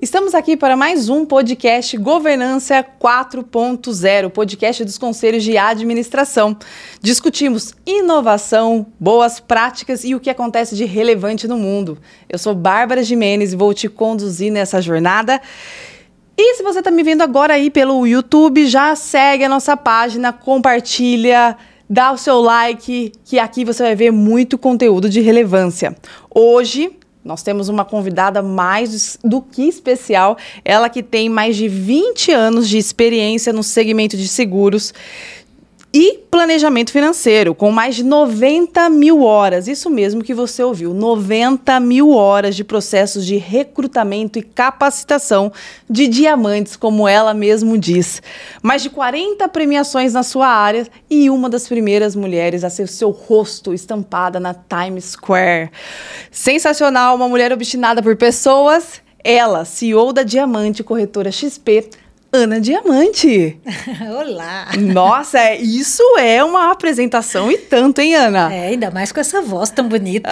Estamos aqui para mais um podcast Governança 4.0, podcast dos conselhos de administração. Discutimos inovação, boas práticas e o que acontece de relevante no mundo. Eu sou Bárbara Gimenez e vou te conduzir nessa jornada. E se você está me vendo agora aí pelo YouTube, já segue a nossa página, compartilha, dá o seu like, que aqui você vai ver muito conteúdo de relevância. Hoje nós temos uma convidada mais do que especial, ela que tem mais de 20 anos de experiência no segmento de seguros e planejamento financeiro, com mais de 90 mil horas, isso mesmo que você ouviu, 90 mil horas de processos de recrutamento e capacitação de diamantes, como ela mesmo diz. Mais de 40 premiações na sua área e uma das primeiras mulheres a ter seu rosto estampada na Times Square. Sensacional, uma mulher obstinada por pessoas, ela, CEO da Diamante Corretora XP, Ana Diamante. Olá. Nossa, isso é uma apresentação e tanto, hein, Ana? É, ainda mais com essa voz tão bonita.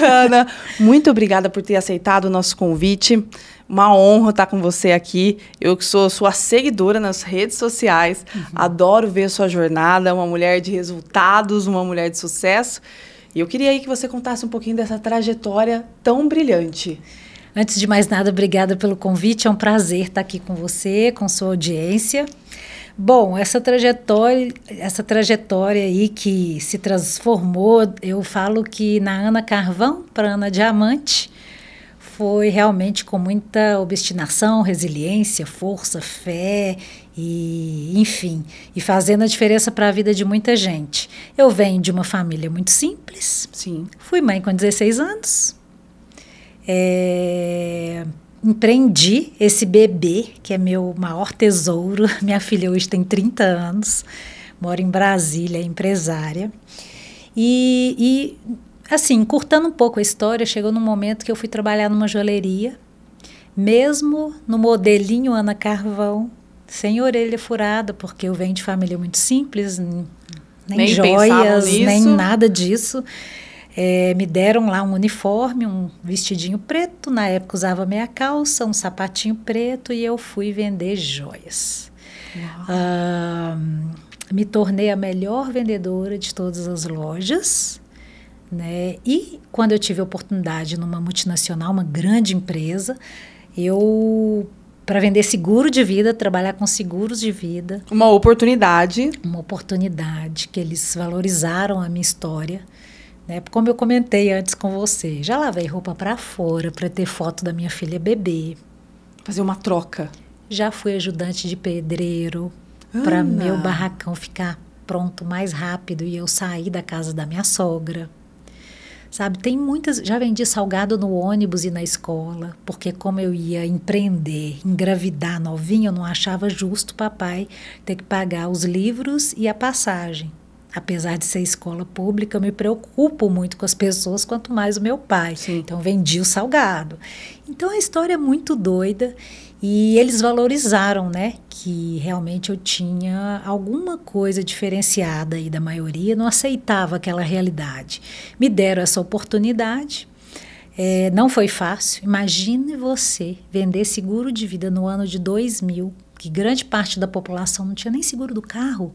Ana, muito obrigada por ter aceitado o nosso convite. Uma honra estar com você aqui. Eu que sou sua seguidora nas redes sociais, adoro ver sua jornada, uma mulher de resultados, uma mulher de sucesso. E eu queria aí que você contasse um pouquinho dessa trajetória tão brilhante. Antes de mais nada, obrigada pelo convite. É um prazer estar aqui com você, com sua audiência. Bom, essa trajetória aí que se transformou, eu falo que na Ana Carvão para Ana Diamante, foi realmente com muita obstinação, resiliência, força, fé e, enfim, e fazendo a diferença para a vida de muita gente. Eu venho de uma família muito simples. Sim. Fui mãe com 16 anos. Empreendi esse bebê, que é meu maior tesouro. Minha filha hoje tem 30 anos, mora em Brasília, é empresária. E assim, encurtando um pouco a história, chegou num momento que eu fui trabalhar numa joalheria, mesmo no modelinho Ana Carvão, sem orelha furada, porque eu venho de família muito simples, nem joias, nem nada disso. Me deram lá um uniforme, um vestidinho preto, na época usava meia calça, um sapatinho preto e eu fui vender joias. Me tornei a melhor vendedora de todas as lojas, né? E quando eu tive a oportunidade numa multinacional, uma grande empresa, para vender seguro de vida, trabalhar com seguros de vida. Uma oportunidade. Uma oportunidade que eles valorizaram a minha história. Como eu comentei antes com você, já lavei roupa para fora para ter foto da minha filha bebê. Fazer uma troca. Já fui ajudante de pedreiro para meu barracão ficar pronto mais rápido e eu sair da casa da minha sogra. Sabe, tem muitas... Já vendi salgado no ônibus e na escola, porque como eu ia empreender, engravidar novinha, eu não achava justo papai ter que pagar os livros e a passagem. Apesar de ser escola pública, eu me preocupo muito com as pessoas, quanto mais o meu pai. Sim. Então, vendi o salgado. Então, a história é muito doida e eles valorizaram, né? Que realmente eu tinha alguma coisa diferenciada aí da maioria, não aceitava aquela realidade. Me deram essa oportunidade, não foi fácil. Imagine você vender seguro de vida no ano de 2000, que grande parte da população não tinha nem seguro do carro.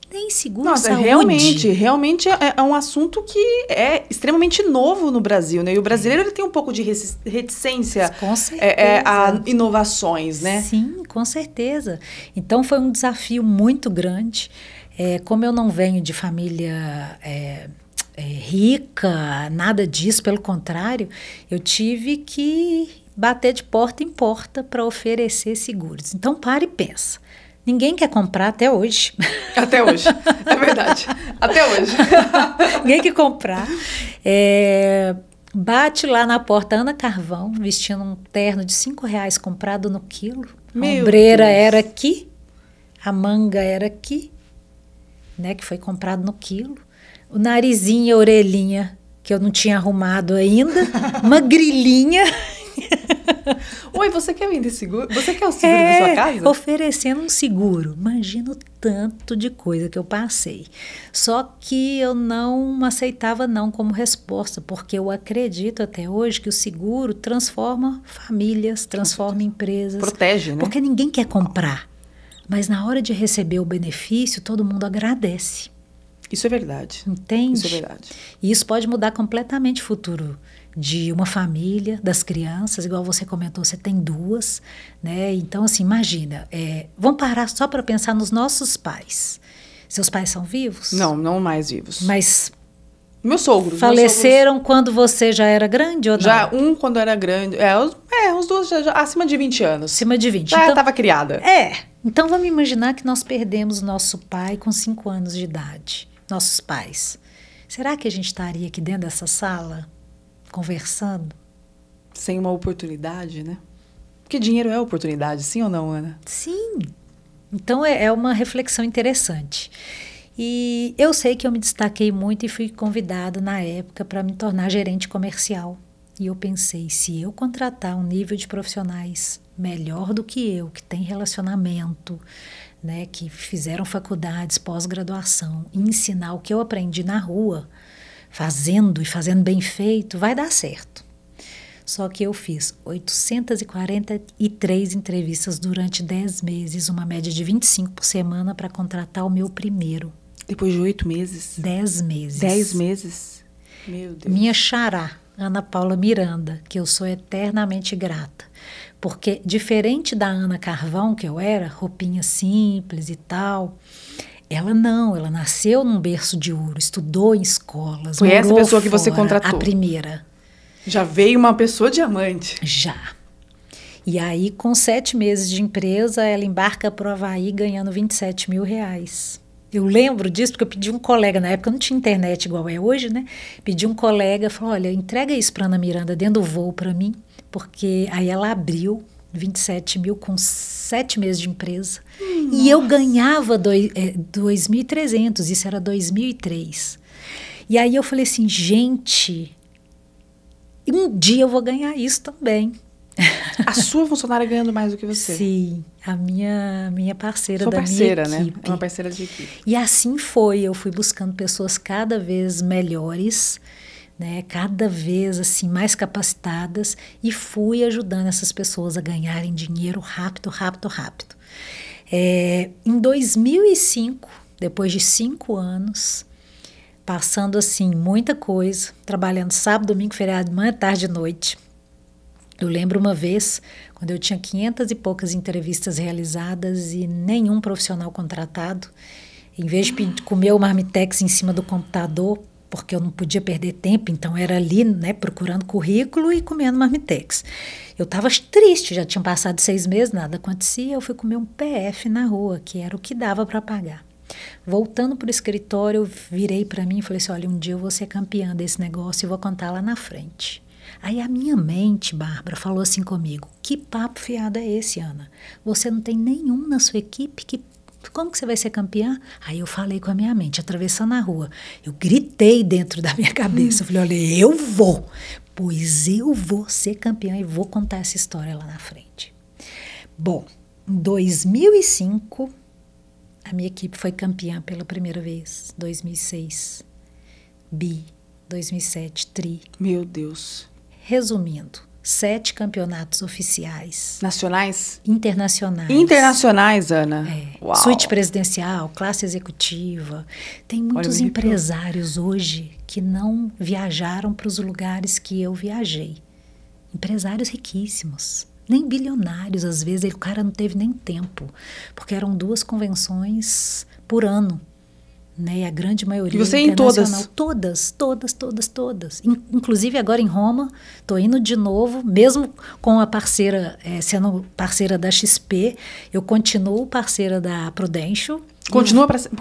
Nem seguro de saúde. Realmente é um assunto que é extremamente novo no Brasil, né? E o brasileiro ele tem um pouco de reticência a inovações, né? Sim, com certeza. Então, foi um desafio muito grande. Como eu não venho de família rica, nada disso, pelo contrário, eu tive que bater de porta em porta para oferecer seguros. Então, para e pensa. Ninguém quer comprar até hoje. Até hoje, é verdade. Até hoje. Ninguém quer comprar. Bate lá na porta Ana Carvão, vestindo um terno de R$5 comprado no quilo. A ombreira era aqui, a manga era aqui, né, que foi comprado no quilo. O narizinho e a orelhinha, que eu não tinha arrumado ainda. Uma grilinha. Oi, você quer vender seguro? Você quer o seguro da sua casa? Oferecendo um seguro. Imagina o tanto de coisa que eu passei. Só que eu não aceitava não como resposta, porque eu acredito até hoje que o seguro transforma famílias, transforma empresas. Protege, né? Porque ninguém quer comprar. Mas na hora de receber o benefício, todo mundo agradece. Isso é verdade. Entende? Isso é verdade. E isso pode mudar completamente o futuro de uma família, das crianças, igual você comentou, você tem 2, né? Então, assim, imagina, vamos parar só para pensar nos nossos pais. Seus pais são vivos? Não mais vivos. Mas meus sogros. Faleceram quando você já era grande ou não? Já, quando era grande. Os 2 já acima de 20 anos. Acima de 20. Já estava criada. Então vamos imaginar que nós perdemos nosso pai com 5 anos de idade. Nossos pais. Será que a gente estaria aqui dentro dessa sala, conversando? Sem uma oportunidade, né? Porque dinheiro é oportunidade, sim ou não, Ana? Sim. Então é uma reflexão interessante. E eu sei que eu me destaquei muito e fui convidada na época para me tornar gerente comercial. E eu pensei, se eu contratar um nível de profissionais melhor do que eu, que tem relacionamento, né, que fizeram faculdades, pós-graduação, e ensinar o que eu aprendi na rua, fazendo bem feito, vai dar certo. Só que eu fiz 843 entrevistas durante 10 meses, uma média de 25 por semana para contratar o meu primeiro. Depois de 8 meses? 10 meses. 10 meses? Meu Deus. Minha xará, Ana Paula Miranda, que eu sou eternamente grata. Porque diferente da Ana Carvão, que eu era, roupinha simples e tal, ela nasceu num berço de ouro, estudou em escolas. Foi essa pessoa que você contratou? A primeira. Já veio uma pessoa diamante. Já. E aí, com 7 meses de empresa, ela embarca para o Havaí ganhando R$27 mil. Eu lembro disso porque eu pedi um colega, na época não tinha internet igual é hoje, né? Pedi um colega, falou, olha, entrega isso para Ana Miranda dentro do voo para mim, porque aí ela abriu 27 mil com 7 meses de empresa. Nossa. E eu ganhava 2.300, isso era 2003. E aí eu falei assim, gente, um dia eu vou ganhar isso também. A sua funcionária ganhando mais do que você? Sim, a minha parceira Sua da parceira, minha equipe. Né? Uma parceira de equipe. E assim foi, eu fui buscando pessoas cada vez melhores, né? Cada vez assim mais capacitadas e fui ajudando essas pessoas a ganharem dinheiro rápido. Em 2005, depois de 5 anos, passando assim muita coisa, trabalhando sábado, domingo, feriado, manhã, tarde e noite. Eu lembro uma vez, quando eu tinha 500 e poucas entrevistas realizadas e nenhum profissional contratado, em vez de comer o marmitex em cima do computador, porque eu não podia perder tempo, então era ali, né, procurando currículo e comendo marmitex. Eu estava triste, já tinham passado 6 meses, nada acontecia, eu fui comer um PF na rua, que era o que dava para pagar. Voltando para o escritório, eu virei para mim e falei assim, olha, um dia eu vou ser campeã desse negócio e vou contar lá na frente. Aí a minha mente, Bárbara, falou assim comigo, que papo fiado é esse, Ana? Você não tem nenhum na sua equipe como que você vai ser campeã? Aí eu falei com a minha mente, atravessando a rua. Eu gritei dentro da minha cabeça. Eu falei, olha, eu vou ser campeã e vou contar essa história lá na frente. Bom, em 2005, a minha equipe foi campeã pela primeira vez. 2006, bi, 2007, tri. Meu Deus. Resumindo, 7 campeonatos oficiais. Nacionais? Internacionais. Internacionais, Ana? Uau. Suíte presidencial, classe executiva. Tem muitos empresários hoje que não viajaram para os lugares que eu viajei. Empresários riquíssimos. Nem bilionários, às vezes, o cara não teve nem tempo. Porque eram 2 convenções por ano. Né, e a grande maioria e você em todas? Todas. Inclusive agora em Roma, estou indo de novo, mesmo com a parceira, sendo parceira da XP, eu continuo parceira da Prudential. Continua parceira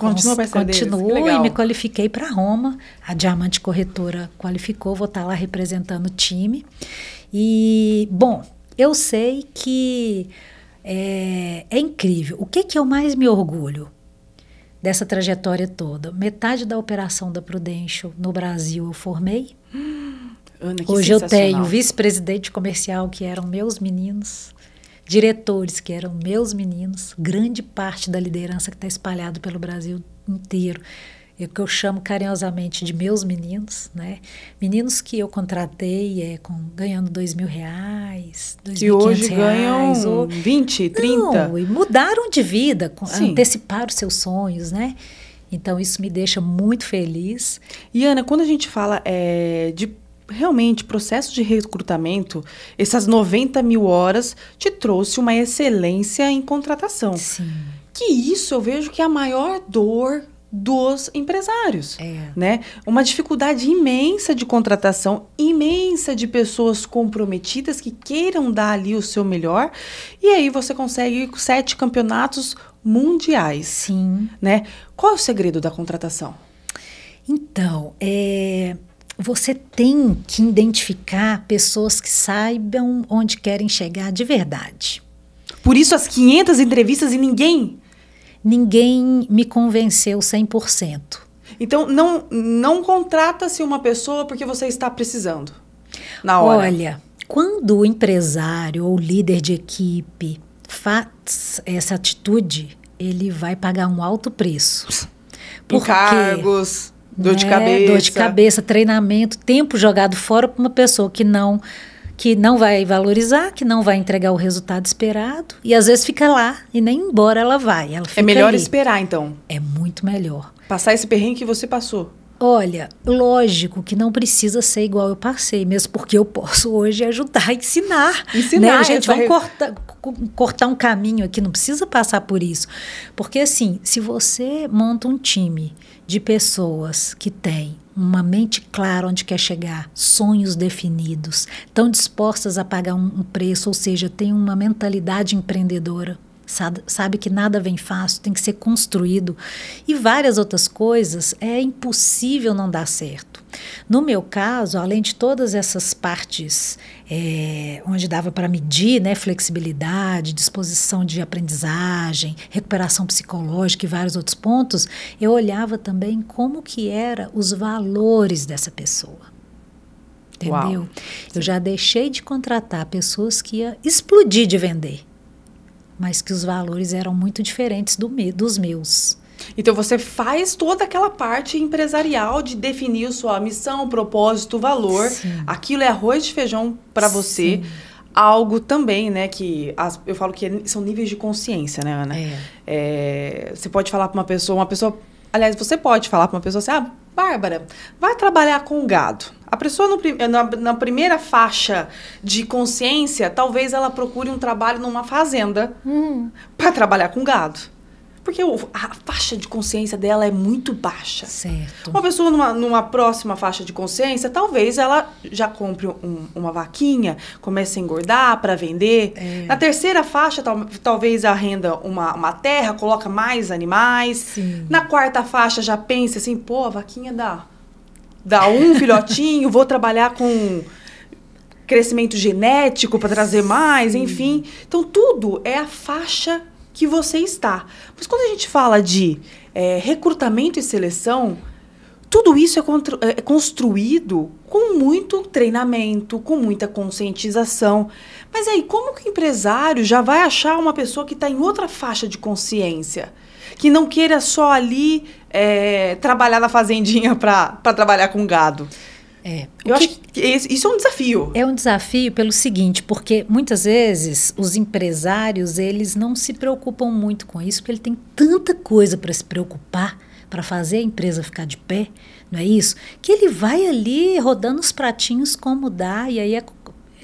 deles? Continuo e me qualifiquei para Roma, a Diamante Corretora qualificou, vou estar lá representando o time. E, bom, eu sei que é incrível. O que eu mais me orgulho dessa trajetória toda? Metade da operação da Prudential no Brasil eu formei. Ana, que Hoje eu sensacional. tenho vice-presidente comercial, que eram meus meninos, diretores, que eram meus meninos, grande parte da liderança que está espalhado pelo Brasil inteiro. É o que eu chamo carinhosamente de meus meninos, né? Meninos que eu contratei ganhando R$2.000, R$2.500. Que hoje ganham 20, 30. Não, e mudaram de vida, Sim. anteciparam seus sonhos, né? Então, isso me deixa muito feliz. E, Ana, quando a gente fala de realmente processo de recrutamento, essas 90.000 horas te trouxe uma excelência em contratação. Sim. Que isso eu vejo que é a maior dor dos empresários, né? Uma dificuldade imensa de contratação, imensa de pessoas comprometidas que queiram dar ali o seu melhor, e aí você consegue 7 campeonatos mundiais. Sim. Né? Qual é o segredo da contratação? Então, você tem que identificar pessoas que saibam onde querem chegar de verdade. Por isso as 500 entrevistas e ninguém me convenceu 100%. Então, não contrata-se uma pessoa porque você está precisando na hora. Olha, quando o empresário ou líder de equipe faz essa atitude, ele vai pagar um alto preço. Encargos, dor de cabeça. Dor de cabeça, treinamento, tempo jogado fora para uma pessoa que não vai valorizar, que não vai entregar o resultado esperado, e às vezes fica lá e nem embora ela vai. Ela fica é melhor ali. Esperar, então. É muito melhor. Passar esse perrengue que você passou. Olha, lógico que não precisa ser igual eu passei, mesmo porque eu posso hoje ajudar a ensinar. Né? A gente vai cortar um caminho aqui, não precisa passar por isso. Porque assim, se você monta um time de pessoas que têm uma mente clara onde quer chegar, sonhos definidos, estão dispostas a pagar um preço, ou seja, tem uma mentalidade empreendedora, sabe que nada vem fácil, tem que ser construído, e várias outras coisas, é impossível não dar certo. No meu caso, além de todas essas partes onde dava para medir, né, flexibilidade, disposição de aprendizagem, recuperação psicológica e vários outros pontos, eu olhava também como que eram os valores dessa pessoa. Entendeu? Uau. Eu já deixei de contratar pessoas que iam explodir de vender, mas que os valores eram muito diferentes dos meus. Então, você faz toda aquela parte empresarial de definir sua missão, propósito, valor. Sim. Aquilo é arroz de feijão para você. Sim. Algo também, né, que eu falo que são níveis de consciência, né, Ana? Você pode falar para uma pessoa... Aliás, você pode falar para uma pessoa assim, Bárbara, vai trabalhar com gado. A pessoa, na primeira faixa de consciência, talvez ela procure um trabalho numa fazenda para trabalhar com gado. Porque a faixa de consciência dela é muito baixa. Certo. Uma pessoa numa próxima faixa de consciência, talvez ela já compre uma vaquinha, comece a engordar para vender. Na terceira faixa, talvez arrenda uma terra, coloca mais animais. Sim. Na quarta faixa, já pense assim, a vaquinha dá um filhotinho, vou trabalhar com crescimento genético para trazer mais, enfim. Então, tudo é a faixa que você está. Mas quando a gente fala de recrutamento e seleção, tudo isso é construído com muito treinamento, com muita conscientização. Mas aí, como que o empresário já vai achar uma pessoa que está em outra faixa de consciência? Que não queira só ali trabalhar na fazendinha para trabalhar com gado? Eu acho que isso é um desafio. É um desafio pelo seguinte, porque muitas vezes os empresários, eles não se preocupam muito com isso, porque ele tem tanta coisa para se preocupar, para fazer a empresa ficar de pé, não é isso? Que ele vai ali rodando os pratinhos como dá, e aí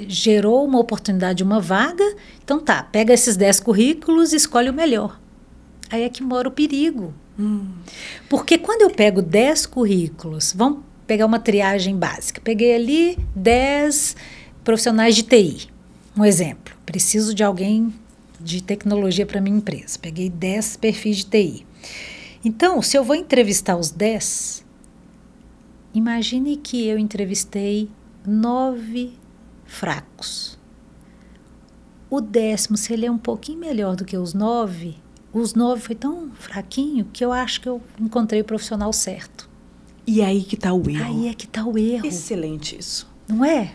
gerou uma oportunidade, uma vaga, então pega esses 10 currículos e escolhe o melhor. Aí é que mora o perigo. Porque quando eu pego 10 currículos, vamos pegar uma triagem básica. Peguei ali 10 profissionais de TI. Um exemplo. Preciso de alguém de tecnologia para minha empresa. Peguei 10 perfis de TI. Então, se eu vou entrevistar os 10, imagine que eu entrevistei 9 fracos. O 10º, se ele é um pouquinho melhor do que os 9 foi tão fraquinho que eu acho que eu encontrei o profissional certo. E aí que está o erro. Aí é que está o erro. Excelente isso. Não é?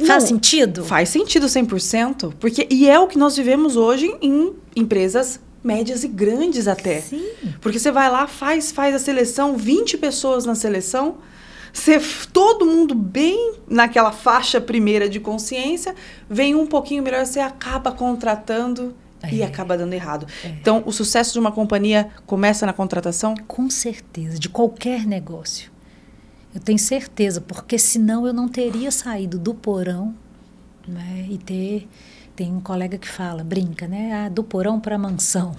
Faz sentido? Faz sentido 100%, porque e é o que nós vivemos hoje em empresas médias e grandes até. Sim. Porque você vai lá, faz a seleção, 20 pessoas na seleção, todo mundo bem naquela faixa primeira de consciência, vem um pouquinho melhor, você acaba contratando e acaba dando errado. Então, o sucesso de uma companhia começa na contratação? Com certeza, de qualquer negócio. Eu tenho certeza, porque senão eu não teria saído do porão, né, e tem um colega que fala, brinca, né? Do porão para a mansão.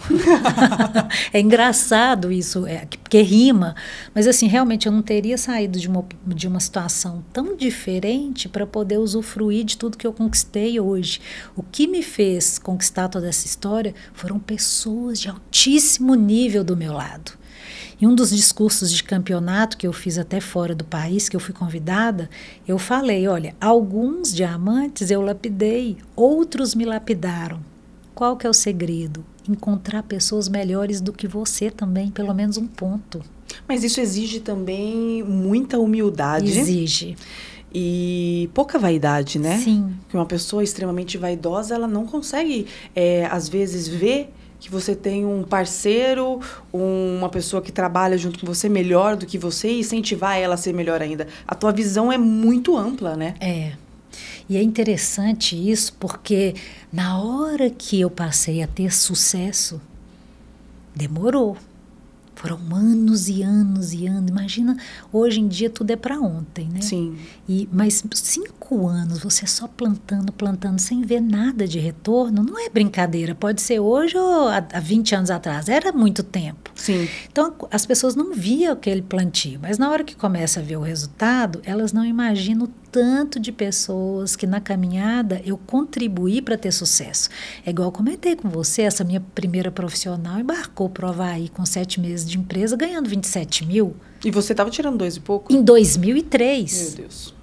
É engraçado isso, porque rima. Mas, assim, realmente eu não teria saído de uma situação tão diferente para poder usufruir de tudo que eu conquistei hoje. O que me fez conquistar toda essa história foram pessoas de altíssimo nível do meu lado. Em um dos discursos de campeonato que eu fiz até fora do país, que eu fui convidada, eu falei, olha, alguns diamantes eu lapidei, outros me lapidaram. Qual que é o segredo? Encontrar pessoas melhores do que você também, pelo menos um ponto. Mas isso exige também muita humildade. Exige. E pouca vaidade, né? Sim. Porque uma pessoa extremamente vaidosa, ela não consegue, às vezes, ver que você tem um parceiro, uma pessoa que trabalha junto com você melhor do que você e incentivar ela a ser melhor ainda. A tua visão é muito ampla, né? E é interessante isso porque na hora que eu passei a ter sucesso, demorou. Foram anos e anos e anos. Imagina, hoje em dia tudo é para ontem, né? Sim. Mas 5 anos, você só plantando, sem ver nada de retorno, não é brincadeira. Pode ser hoje ou há 20 anos atrás. Era muito tempo. Sim. Então, as pessoas não viam aquele plantio. Mas na hora que começa a ver o resultado, elas não imaginam o tanto de pessoas que na caminhada eu contribuí para ter sucesso. É igual eu comentei com você, essa minha primeira profissional embarcou para o Havaí com 7 meses de empresa, ganhando 27 mil. E você estava tirando 2 e pouco? Em 2003. Meu Deus.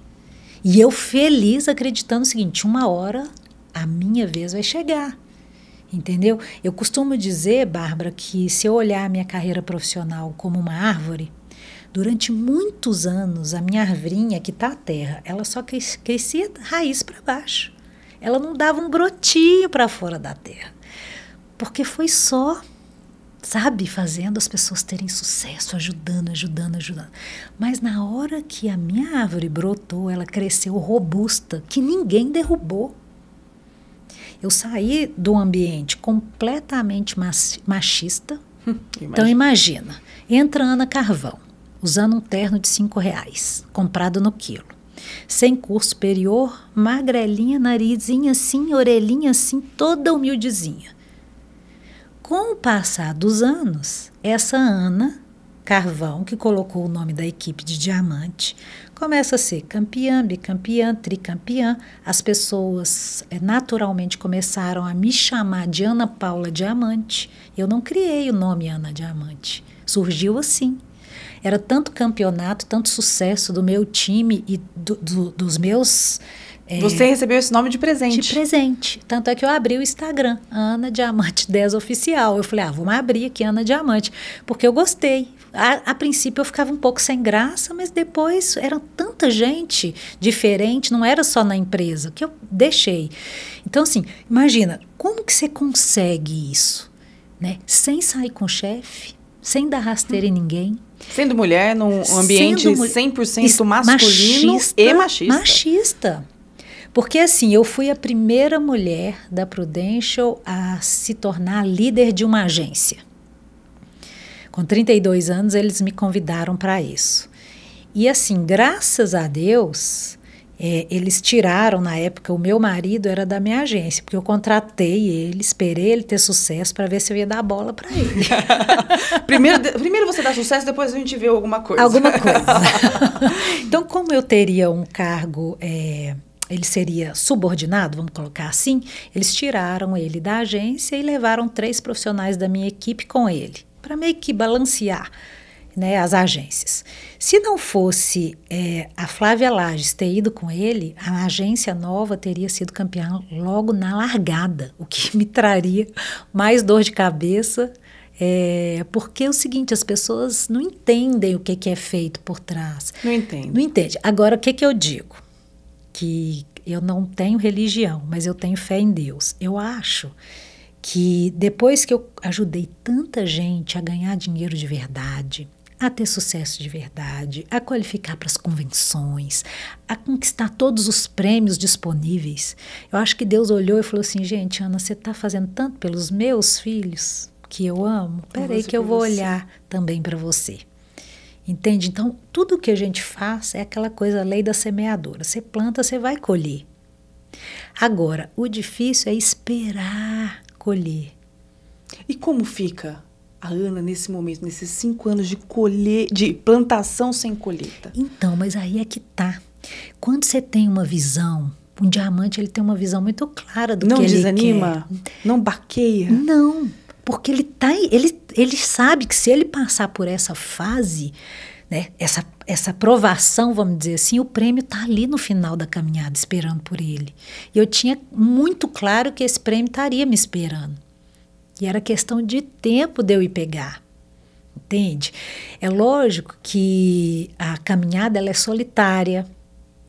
E eu feliz acreditando o seguinte, uma hora a minha vez vai chegar. Entendeu? Eu costumo dizer, Bárbara, que se eu olhar a minha carreira profissional como uma árvore, durante muitos anos, a minha arvrinha, que está à terra, ela só crescia raiz para baixo. Ela não dava um brotinho para fora da terra. Porque foi só, sabe, fazendo as pessoas terem sucesso, ajudando. Mas na hora que a minha árvore brotou, ela cresceu robusta, que ninguém derrubou. Eu saí do ambiente completamente machista. Então, imagina, entra Ana Carvão, usando um terno de R$5, comprado no quilo. Sem curso superior, magrelinha, narizinha assim, orelhinha assim, toda humildezinha. Com o passar dos anos, essa Ana Carvão, que colocou o nome da equipe de diamante, começa a ser campeã, bicampeã, tricampeã. As pessoas naturalmente começaram a me chamar de Ana Paula Diamante. Eu não criei o nome Ana Diamante. Surgiu assim. Era tanto campeonato, tanto sucesso do meu time e dos meus... Você recebeu esse nome de presente. De presente. Tanto é que eu abri o Instagram, Ana Diamante 10 Oficial. Eu falei, vamos abrir aqui Ana Diamante, porque eu gostei. A princípio eu ficava um pouco sem graça, mas depois era tanta gente diferente, não era só na empresa, que eu deixei. Então, assim, imagina, como que você consegue isso? Né? Sem sair com o chefe, sem dar rasteira em ninguém. Sendo mulher num ambiente 100% masculino e machista. Machista. Porque, assim, eu fui a primeira mulher da Prudential a se tornar líder de uma agência. Com 32 anos, eles me convidaram para isso. E, assim, graças a Deus, eles tiraram, na época, o meu marido era da minha agência, porque eu contratei ele, esperei ele ter sucesso para ver se eu ia dar bola para ele. primeiro você dá sucesso, depois a gente vê alguma coisa. Alguma coisa. Então, como eu teria um cargo... ele seria subordinado, vamos colocar assim, eles tiraram ele da agência e levaram 3 profissionais da minha equipe com ele, para meio que balancear, né, as agências. Se não fosse a Flávia Lages ter ido com ele, a agência nova teria sido campeã logo na largada, o que me traria mais dor de cabeça, porque é o seguinte, as pessoas não entendem o que é feito por trás. Não entendem. Não entende. Agora, o que eu digo? que eu não tenho religião, mas eu tenho fé em Deus. Eu acho que depois que eu ajudei tanta gente a ganhar dinheiro de verdade, a ter sucesso de verdade, a qualificar para as convenções, a conquistar todos os prêmios disponíveis, eu acho que Deus olhou e falou assim, gente, Ana, você está fazendo tanto pelos meus filhos que eu amo, peraí que eu vou olhar também para você. Entende? Então, tudo que a gente faz é aquela coisa, a lei da semeadora. Você planta, você vai colher. Agora, o difícil é esperar colher. E como fica a Ana nesse momento, nesses 5 anos de plantação sem colheita? Então, mas aí é que tá. Quando você tem uma visão, um diamante ele tem uma visão muito clara do que ele quer. Não desanima? Não baqueia? Não, porque ele sabe que se ele passar por essa fase, né, essa provação, vamos dizer assim, o prêmio está ali no final da caminhada esperando por ele. E eu tinha muito claro que esse prêmio estaria me esperando. E era questão de tempo de eu ir pegar, entende? É lógico que a caminhada ela é solitária,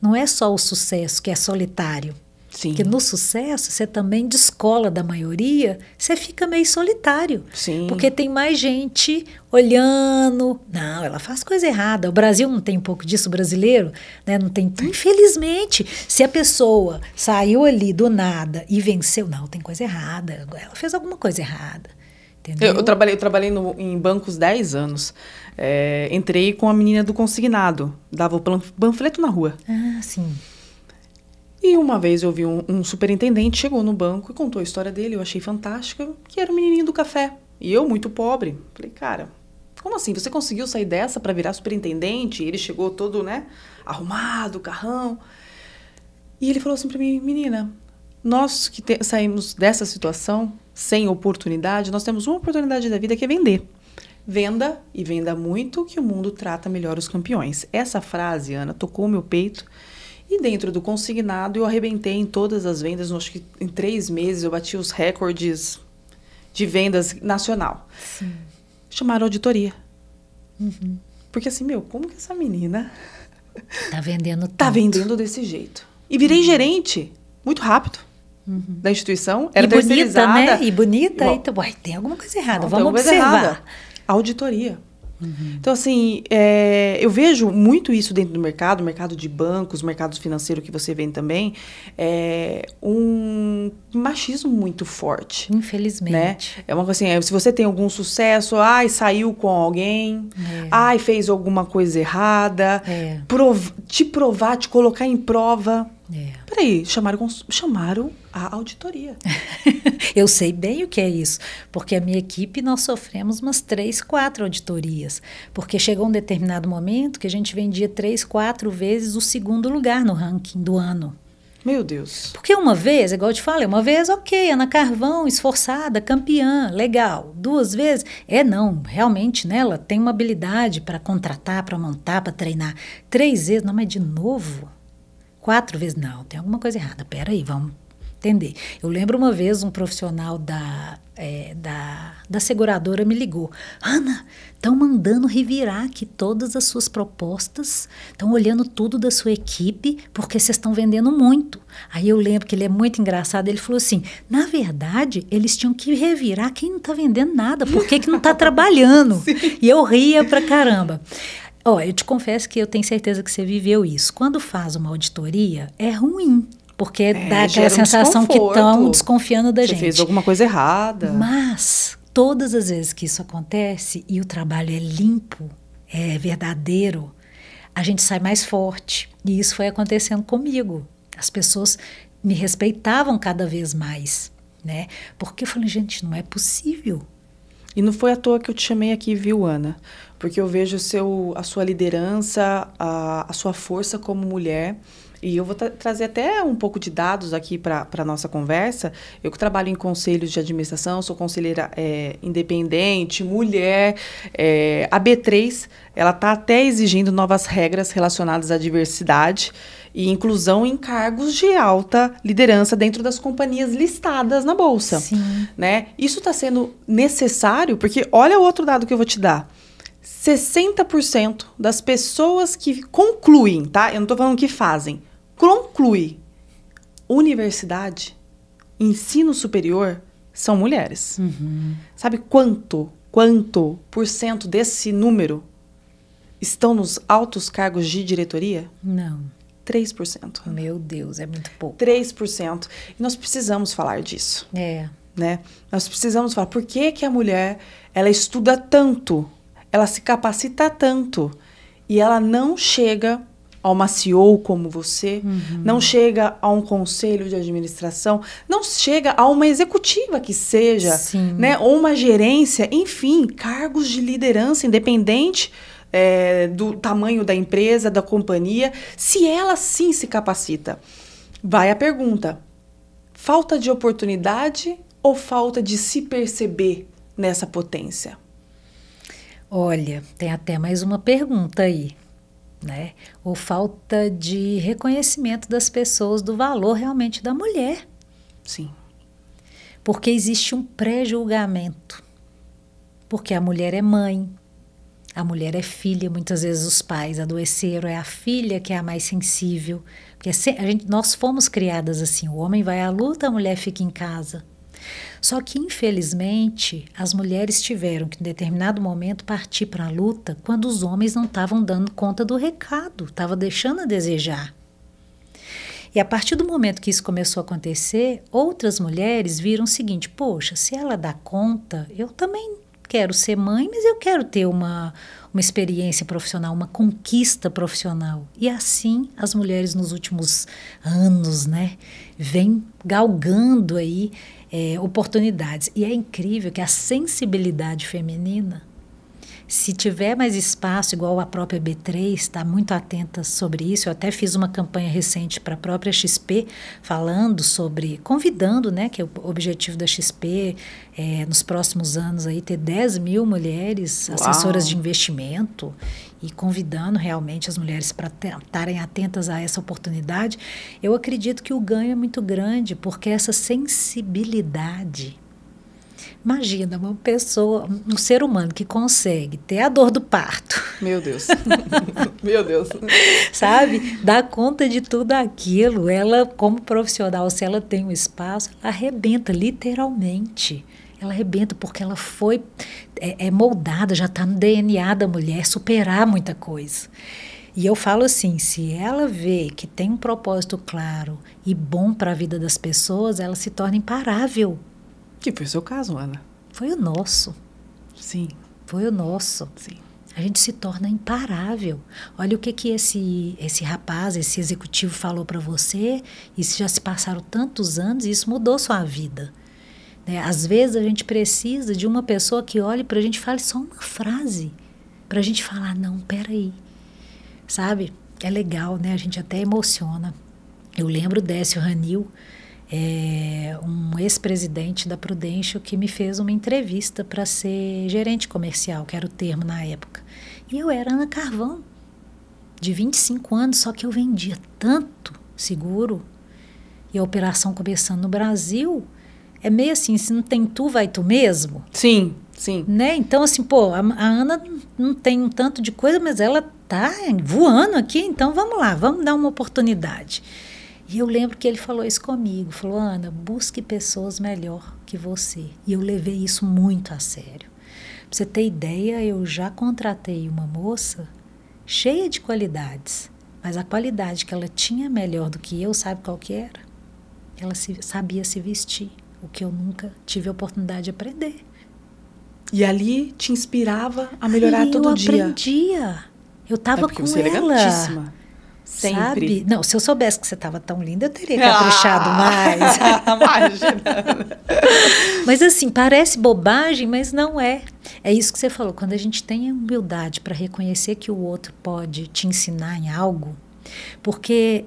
não é só o sucesso que é solitário. Sim. Porque no sucesso você também descola da maioria, você fica meio solitário. Sim. Porque tem mais gente olhando. Não, ela faz coisa errada. O Brasil não tem um pouco disso, o brasileiro, né? Não tem. Infelizmente, se a pessoa saiu ali do nada e venceu, não, tem coisa errada. Ela fez alguma coisa errada. Entendeu? Eu trabalhei em bancos 10 anos. Entrei com a menina do consignado. Dava o panfleto na rua. Ah, sim. E uma vez eu vi um superintendente, chegou no banco e contou a história dele, eu achei fantástica, que era o menininho do café. E eu, muito pobre, falei, cara, como assim? Você conseguiu sair dessa para virar superintendente? E ele chegou todo, né, arrumado, carrão. E ele falou assim para mim, menina, nós que saímos dessa situação, sem oportunidade, nós temos uma oportunidade da vida que é vender. Venda, e venda muito, que o mundo trata melhor os campeões. Essa frase, Ana, tocou o meu peito. E dentro do consignado, eu arrebentei em todas as vendas. Acho que em 3 meses eu bati os recordes de vendas nacional. Sim. Chamaram a auditoria. Uhum. Porque assim, como que essa menina tá vendendo tanto? Tá vendendo desse jeito. E virei gerente muito rápido da instituição. Era terceirizada. Bonita, né? E bonita. Então, tem alguma coisa errada. Vamos observar. Auditoria. Então, assim, eu vejo muito isso dentro do mercado de bancos, mercado financeiro que você vê também, um machismo muito forte. Infelizmente. Né? É uma coisa assim, se você tem algum sucesso, saiu com alguém, fez alguma coisa errada, te provar, te colocar em prova. Peraí, chamaram a auditoria. Eu sei bem o que é isso, porque a minha equipe, nós sofremos umas 3, 4 auditorias, porque chegou um determinado momento que a gente vendia 3, 4 vezes o 2º lugar no ranking do ano. Meu Deus. Porque uma vez, igual eu te falei, uma vez, ok, Ana Carvão, esforçada, campeã, legal. 2 vezes, não, realmente, né, ela tem uma habilidade para contratar, para montar, para treinar. 3 vezes, não, mas de novo? 4 vezes, não, tem alguma coisa errada, peraí, vamos entender. Eu lembro uma vez um profissional da seguradora me ligou. Ana, estão mandando revirar aqui todas as suas propostas, estão olhando tudo da sua equipe, porque vocês estão vendendo muito. Aí eu lembro que ele é muito engraçado, ele falou assim, na verdade, eles tinham que revirar quem não está vendendo nada, por que não está trabalhando? E eu ria pra caramba. Eu te confesso que eu tenho certeza que você viveu isso. Quando faz uma auditoria, é ruim. Porque dá aquela sensação que estão desconfiando da gente. Você fez alguma coisa errada. Mas, todas as vezes que isso acontece, e o trabalho é limpo, é verdadeiro, a gente sai mais forte. E isso foi acontecendo comigo. As pessoas me respeitavam cada vez mais, né? Porque eu falei, gente, não é possível. E não foi à toa que eu te chamei aqui, viu, Ana? Porque eu vejo a sua liderança, a sua força como mulher. E eu vou trazer até um pouco de dados aqui para a nossa conversa. Eu que trabalho em conselhos de administração, sou conselheira independente, mulher. A B3, ela está até exigindo novas regras relacionadas à diversidade e inclusão em cargos de alta liderança dentro das companhias listadas na Bolsa. Sim. Né? Isso está sendo necessário, porque olha o outro dado que eu vou te dar. 60% das pessoas que concluem, tá? Eu não estou falando que fazem, conclui. Universidade, ensino superior, são mulheres. Sabe quanto por cento desse número estão nos altos cargos de diretoria? Não. 3%. Meu Deus, é muito pouco. 3%. E nós precisamos falar disso. Né? Nós precisamos falar por que a mulher ela estuda tanto, ela se capacita tanto e ela não chega a uma CEO como você, não chega a um conselho de administração, não chega a uma executiva que seja, né, ou uma gerência, enfim, cargos de liderança independente do tamanho da empresa, da companhia, se ela sim se capacita. Vai a pergunta, falta de oportunidade ou falta de se perceber nessa potência? Olha, tem até mais uma pergunta aí, né? Ou falta de reconhecimento das pessoas do valor realmente da mulher. Sim. Porque existe um pré-julgamento. Porque a mulher é mãe, a mulher é filha, muitas vezes os pais adoeceram, é a filha que é a mais sensível. Porque nós fomos criadas assim, o homem vai à luta, a mulher fica em casa. Só que, infelizmente, as mulheres tiveram que, em determinado momento, partir para a luta quando os homens não estavam dando conta do recado, estavam deixando a desejar. E a partir do momento que isso começou a acontecer, outras mulheres viram o seguinte, poxa, se ela dá conta, eu também quero ser mãe, mas eu quero ter uma experiência profissional, uma conquista profissional. E assim as mulheres nos últimos anos, né, vêm galgando aí oportunidades. E é incrível que a sensibilidade feminina, se tiver mais espaço, igual a própria B3, está muito atenta sobre isso. Eu até fiz uma campanha recente para a própria XP, falando sobre, convidando, né, que é o objetivo da XP, nos próximos anos, aí, ter 10 mil mulheres assessoras de investimento e convidando realmente as mulheres para estarem atentas a essa oportunidade. Eu acredito que o ganho é muito grande, porque essa sensibilidade... Imagina uma pessoa, um ser humano que consegue ter a dor do parto. Meu Deus. Meu Deus. Sabe? Dá conta de tudo aquilo. Ela, como profissional, se ela tem um espaço, ela arrebenta, literalmente. Ela arrebenta porque ela foi moldada, já está no DNA da mulher, superar muita coisa. E eu falo assim, se ela vê que tem um propósito claro e bom para a vida das pessoas, ela se torna imparável. Que foi o seu caso, Ana. Foi o nosso. Sim. Foi o nosso. Sim. A gente se torna imparável. Olha o que esse rapaz, esse executivo falou para você, e já se passaram tantos anos e isso mudou sua vida. Né? Às vezes a gente precisa de uma pessoa que olhe para a gente e fale só uma frase, para a gente falar, não, peraí. Sabe? É legal, né? A gente até emociona. Eu lembro Décio Ranil, um ex-presidente da Prudential, que me fez uma entrevista para ser gerente comercial, que era o termo na época. E eu era Ana Carvão, de 25 anos, só que eu vendia tanto seguro, e a operação começando no Brasil, é meio assim, se não tem tu, vai tu mesmo? Sim, sim. Né? Então, assim, pô, a Ana não tem um tanto de coisa, mas ela tá voando aqui, então vamos lá, vamos dar uma oportunidade. E eu lembro que ele falou isso comigo, falou, Ana, busque pessoas melhor que você. E eu levei isso muito a sério. Pra você ter ideia, eu já contratei uma moça cheia de qualidades, mas a qualidade que ela tinha melhor do que eu, sabe qual que era? Ela sabia se vestir, o que eu nunca tive a oportunidade de aprender. E ali te inspirava a melhorar todo dia. Eu aprendia. Eu estava com você é ela. elegantíssima. Sempre. Sabe? Não, se eu soubesse que você estava tão linda, eu teria caprichado mais. Imagina. Mas assim, parece bobagem, mas não é. É isso que você falou. Quando a gente tem a humildade para reconhecer que o outro pode te ensinar em algo, porque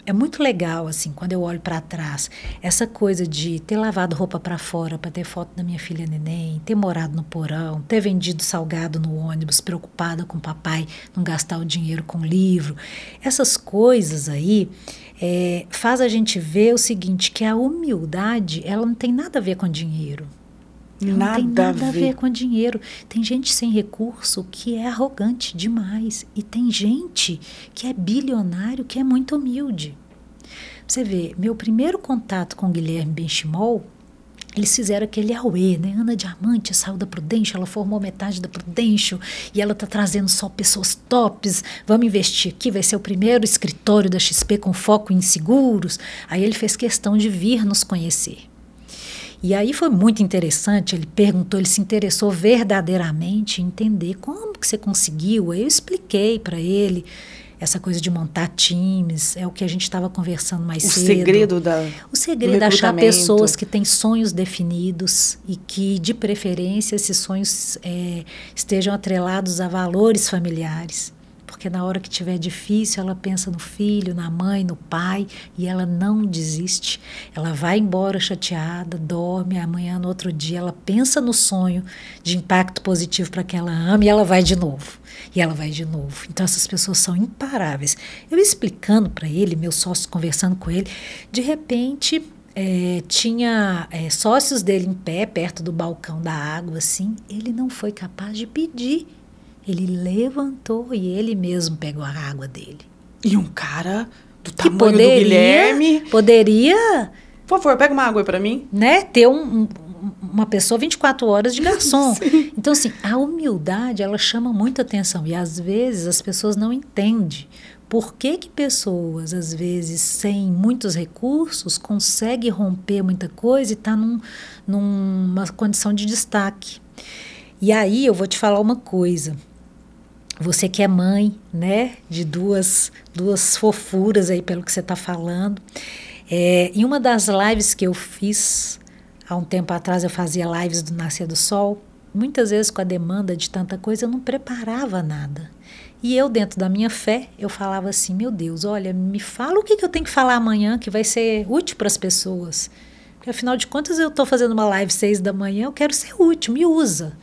é muito legal, assim, quando eu olho para trás, essa coisa de ter lavado roupa para fora para ter foto da minha filha neném, ter morado no porão, ter vendido salgado no ônibus, preocupada com o papai não gastar o dinheiro com livro. Essas coisas aí faz a gente ver o seguinte, que a humildade, ela não tem nada a ver com dinheiro. Não tem nada a ver com dinheiro. Tem gente sem recurso que é arrogante demais. E tem gente que é bilionário, que é muito humilde. Você vê, meu primeiro contato com o Guilherme Benchimol, eles fizeram aquele auê, né? Ana Diamante saiu da Prudential, ela formou metade da Prudential e ela está trazendo só pessoas tops. Vamos investir aqui, vai ser o primeiro escritório da XP com foco em seguros. Aí ele fez questão de vir nos conhecer. E aí foi muito interessante, ele perguntou, ele se interessou verdadeiramente em entender como que você conseguiu. Aí eu expliquei para ele essa coisa de montar times, é o que a gente estava conversando mais cedo. O segredo é achar pessoas que têm sonhos definidos e que, de preferência, esses sonhos estejam atrelados a valores familiares. Porque na hora que tiver difícil, ela pensa no filho, na mãe, no pai, e ela não desiste. Ela vai embora chateada, dorme, amanhã, no outro dia, ela pensa no sonho de impacto positivo para que ela ame, e ela vai de novo. E ela vai de novo. Então, essas pessoas são imparáveis. Eu explicando para ele, meu sócio conversando com ele, de repente, tinha sócios dele em pé, perto do balcão da água, assim, ele não foi capaz de pedir. Ele levantou e ele mesmo pegou a água dele. E um cara do tamanho do Guilherme... Poderia... Por favor, pega uma água aí pra mim. Né? Ter uma pessoa 24 horas de garçom. Então, assim, a humildade, ela chama muita atenção. E, às vezes, as pessoas não entendem por que pessoas, às vezes, sem muitos recursos, conseguem romper muita coisa e tá numa condição de destaque. E aí, eu vou te falar uma coisa. Você que é mãe, né, de duas fofuras aí, pelo que você está falando. Em uma das lives que eu fiz, há um tempo atrás, eu fazia lives do Nascer do Sol. Muitas vezes, com a demanda de tanta coisa, eu não preparava nada. E eu, dentro da minha fé, eu falava assim, meu Deus, olha, me fala o que eu tenho que falar amanhã que vai ser útil para as pessoas. Porque, afinal de contas, eu estou fazendo uma live 6 da manhã, eu quero ser útil, me usa.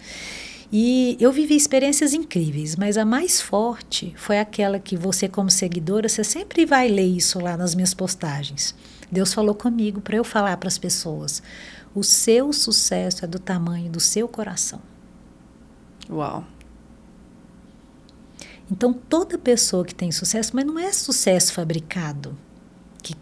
E eu vivi experiências incríveis, mas a mais forte foi aquela que você, como seguidora, você sempre vai ler isso lá nas minhas postagens. Deus falou comigo para eu falar para as pessoas, o seu sucesso é do tamanho do seu coração. Uau! Então, toda pessoa que tem sucesso, mas não é sucesso fabricado,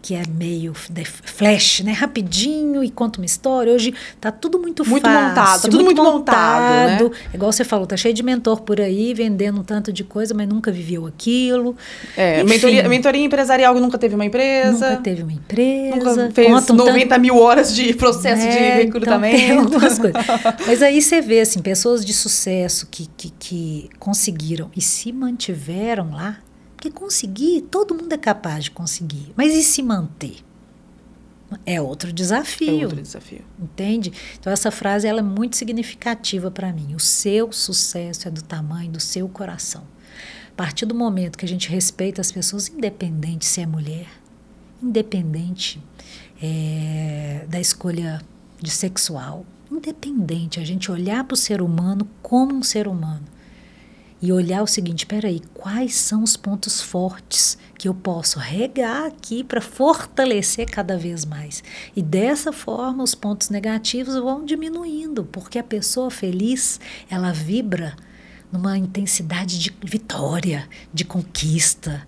que é meio flash, né? Rapidinho e conta uma história. Hoje tá tudo muito fácil. Montado, tá tudo muito montado, né? Igual você falou, tá cheio de mentor por aí, vendendo um tanto de coisa, mas nunca viveu aquilo. Mentoria empresarial, nunca teve uma empresa. Nunca teve uma empresa. Nunca fez 90 mil horas de processo de recrutamento. Então tem algumas coisas. Mas aí você vê, assim, pessoas de sucesso que conseguiram e se mantiveram lá. Porque conseguir, todo mundo é capaz de conseguir. Mas e se manter? É outro desafio. É outro desafio. Entende? Então, essa frase ela é muito significativa para mim. O seu sucesso é do tamanho do seu coração. A partir do momento que a gente respeita as pessoas, independente se é mulher, independente da escolha de sexual, independente, a gente olhar para o ser humano como um ser humano. E olhar o seguinte, peraí, quais são os pontos fortes que eu posso regar aqui para fortalecer cada vez mais? E dessa forma os pontos negativos vão diminuindo, porque a pessoa feliz, ela vibra numa intensidade de vitória, de conquista,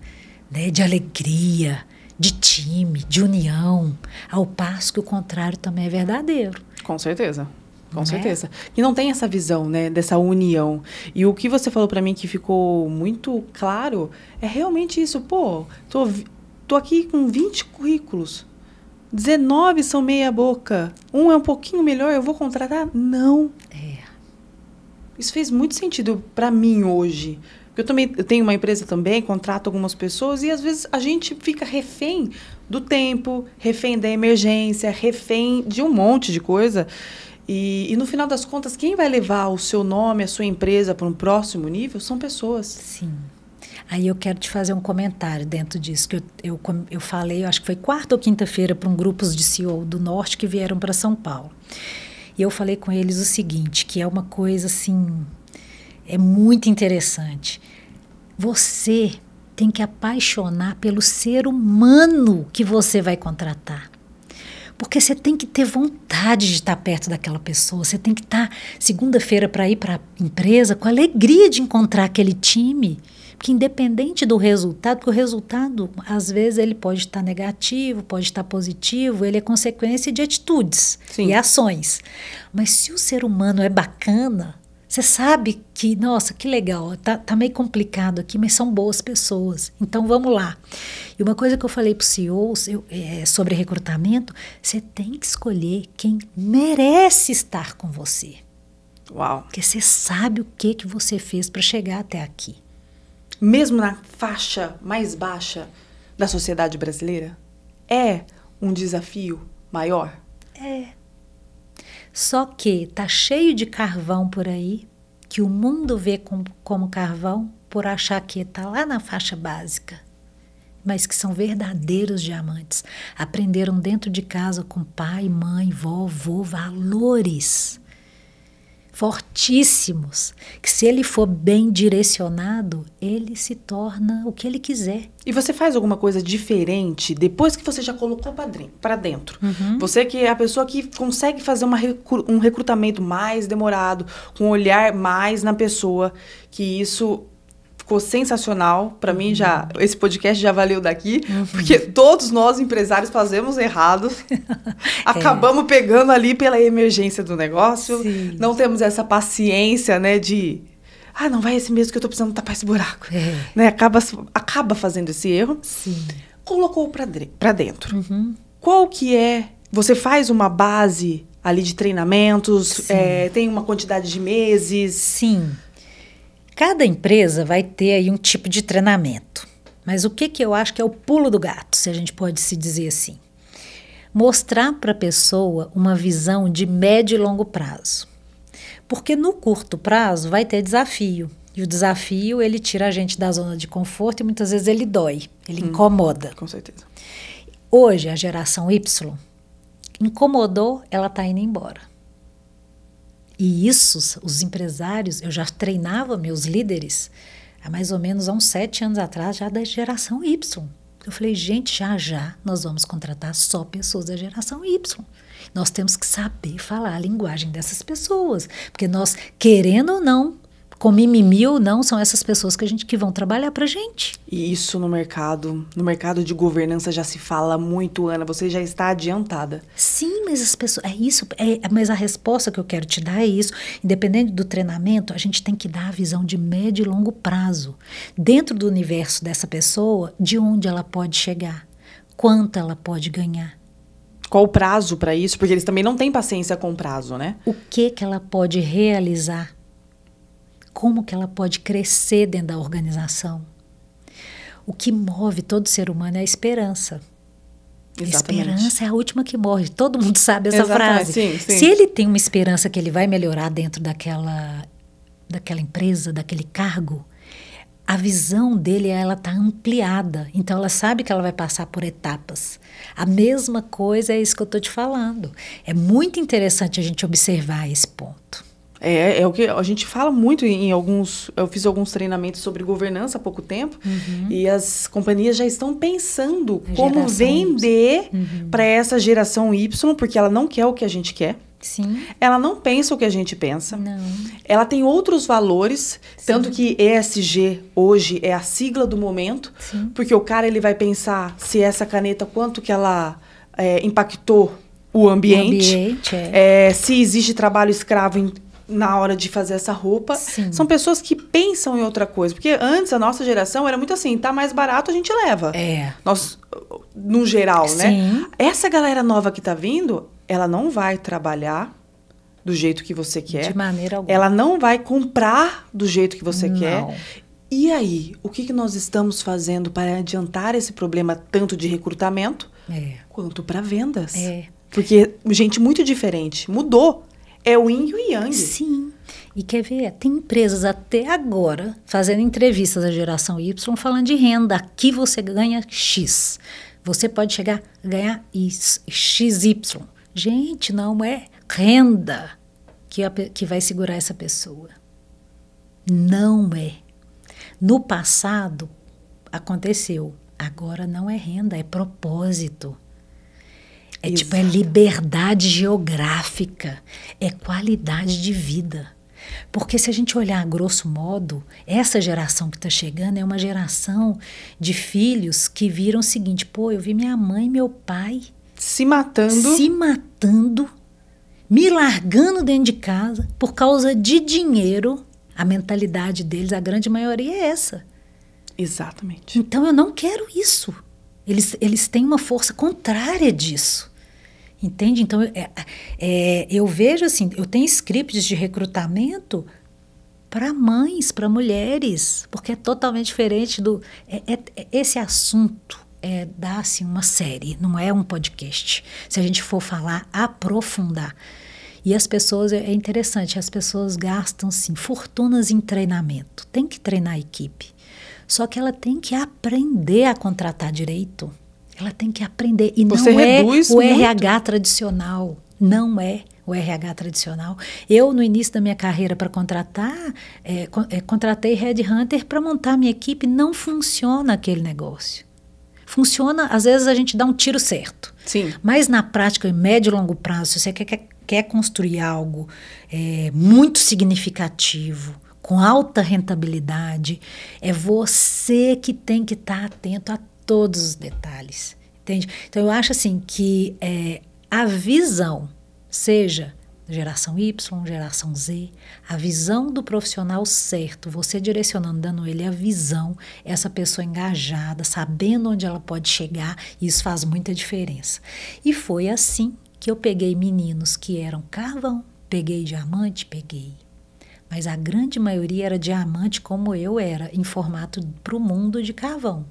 né, de alegria, de time, de união, ao passo que o contrário também é verdadeiro. Com certeza. Com certeza. E não tem essa visão, né, dessa união. E o que você falou para mim que ficou muito claro é realmente isso. Pô, tô aqui com 20 currículos. 19 são meia boca. Um é um pouquinho melhor, eu vou contratar? Não. Isso fez muito sentido para mim hoje. Porque eu tenho uma empresa também, contrato algumas pessoas e às vezes a gente fica refém do tempo, refém da emergência, refém de um monte de coisa. E no final das contas, quem vai levar o seu nome, a sua empresa para um próximo nível são pessoas. Sim. Aí eu quero te fazer um comentário dentro disso, que eu falei, acho que foi quarta ou quinta-feira, para um grupo de CEO do Norte que vieram para São Paulo. E eu falei com eles o seguinte, que é uma coisa assim, é muito interessante. Você tem que apaixonar pelo ser humano que você vai contratar. Porque você tem que ter vontade de estar perto daquela pessoa. Você tem que estar segunda-feira para ir para a empresa com alegria de encontrar aquele time. Porque independente do resultado, porque o resultado, às vezes, ele pode estar negativo, pode estar positivo, ele é consequência de atitudes e ações. Mas se o ser humano é bacana, você sabe que, nossa, que legal, tá meio complicado aqui, mas são boas pessoas. Então, vamos lá. E uma coisa que eu falei para os CEOs sobre recrutamento, você tem que escolher quem merece estar com você. Uau! Porque você sabe o que você fez para chegar até aqui. Mesmo na faixa mais baixa da sociedade brasileira, é um desafio maior? É. Só que tá cheio de carvão por aí, que o mundo vê como carvão por achar que tá lá na faixa básica, mas que são verdadeiros diamantes. Aprenderam dentro de casa com pai, mãe, vovô, valores fortíssimos, que se ele for bem direcionado, ele se torna o que ele quiser. E você faz alguma coisa diferente depois que você já colocou para dentro? Você que é a pessoa que consegue fazer um recrutamento mais demorado, com um olhar mais na pessoa, que isso ficou sensacional. Para mim, esse podcast já valeu daqui, porque todos nós, empresários, fazemos errado. Acabamos pegando ali pela emergência do negócio. Sim. Não temos essa paciência, né, de... não vai esse mesmo que eu tô precisando tapar esse buraco. Né? Acaba fazendo esse erro. Sim. Colocou para dentro. Qual que é... Você faz uma base ali de treinamentos? Tem uma quantidade de meses? Sim. Cada empresa vai ter aí um tipo de treinamento. Mas o que eu acho que é o pulo do gato, se a gente pode se dizer assim? Mostrar para a pessoa uma visão de médio e longo prazo. Porque no curto prazo vai ter desafio. E o desafio, ele tira a gente da zona de conforto e muitas vezes ele dói, ele incomoda. Com certeza. Hoje, a geração Y incomodou, ela está indo embora. E isso, os empresários, eu já treinava meus líderes há mais ou menos uns 7 anos atrás, já da geração Y. Eu falei, gente, já nós vamos contratar só pessoas da geração Y. Nós temos que saber falar a linguagem dessas pessoas. Porque nós, querendo ou não, com mimimi ou não, são essas pessoas que vão trabalhar pra gente. E isso no mercado de governança já se fala muito, Ana, você já está adiantada. Sim, mas as pessoas, mas a resposta que eu quero te dar é isso. Independente do treinamento, a gente tem que dar a visão de médio e longo prazo. Dentro do universo dessa pessoa, de onde ela pode chegar, quanto ela pode ganhar. Qual o prazo para isso? Porque eles também não têm paciência com o prazo, né? O que ela pode realizar? Como que ela pode crescer dentro da organização? O que move todo ser humano é a esperança. Exatamente. A esperança é a última que morre. Todo mundo sabe essa frase. Sim. Se ele tem uma esperança que ele vai melhorar dentro daquela empresa, daquele cargo, a visão dele, ela está ampliada. Então, ela sabe que ela vai passar por etapas. A mesma coisa é isso que eu estou te falando. É muito interessante a gente observar esse ponto. É o que a gente fala muito eu fiz alguns treinamentos sobre governança há pouco tempo, e as companhias já estão pensando como vender para essa geração Y, porque ela não quer o que a gente quer. Sim. Ela não pensa o que a gente pensa. Não. Ela tem outros valores, tanto que ESG hoje é a sigla do momento, porque o cara ele vai pensar se essa caneta, quanto que ela impactou o ambiente, se existe trabalho escravo na hora de fazer essa roupa. Sim. São pessoas que pensam em outra coisa. Porque antes, a nossa geração era muito assim, tá mais barato, a gente leva. Nós, no geral, né? Sim. Essa galera nova que tá vindo, ela não vai trabalhar do jeito que você quer. De maneira alguma. Ela não vai comprar do jeito que você Não. quer. E aí, o que nós estamos fazendo para adiantar esse problema tanto de recrutamento quanto para vendas? Porque gente muito diferente. Mudou. É o yin e o yang. Sim. E quer ver? Tem empresas até agora fazendo entrevistas da geração Y falando de renda. Aqui você ganha X. Você pode chegar a ganhar XY. Gente, não é renda que vai segurar essa pessoa. Não é. No passado, aconteceu. Agora não é renda, é propósito. É tipo, é liberdade geográfica, é qualidade de vida. Porque se a gente olhar a grosso modo, essa geração que está chegando é uma geração de filhos que viram o seguinte, pô, eu vi minha mãe e meu pai se matando, me largando dentro de casa por causa de dinheiro. A mentalidade deles, a grande maioria é essa. Exatamente. Então eu não quero isso. Eles têm uma força contrária disso. Entende? Então, eu vejo assim, eu tenho scripts de recrutamento para mães, para mulheres, porque é totalmente diferente do... esse assunto dá assim, uma série, não é um podcast. Se a gente for falar, aprofundar. E as pessoas, é interessante, as pessoas gastam assim, fortunas em treinamento. Tem que treinar a equipe. Só que ela tem que aprender a contratar direito. Ela tem que aprender. E você não é o muito. RH tradicional. Não é o RH tradicional. Eu, no início da minha carreira para contratar, contratei Headhunter para montar minha equipe. Não funciona aquele negócio. Funciona, às vezes a gente dá um tiro certo. Sim. Mas na prática, em médio e longo prazo, se você quer construir algo muito significativo, com alta rentabilidade, é você que tem que estar atento a todos os detalhes, entende? Então, eu acho assim que a visão, seja geração Y, geração Z, a visão do profissional certo, você direcionando, dando ele a visão, essa pessoa engajada, sabendo onde ela pode chegar, isso faz muita diferença. E foi assim que eu peguei meninos que eram carvão, peguei diamante, peguei. Mas a grande maioria era diamante como eu era, em formato para o mundo de carvão.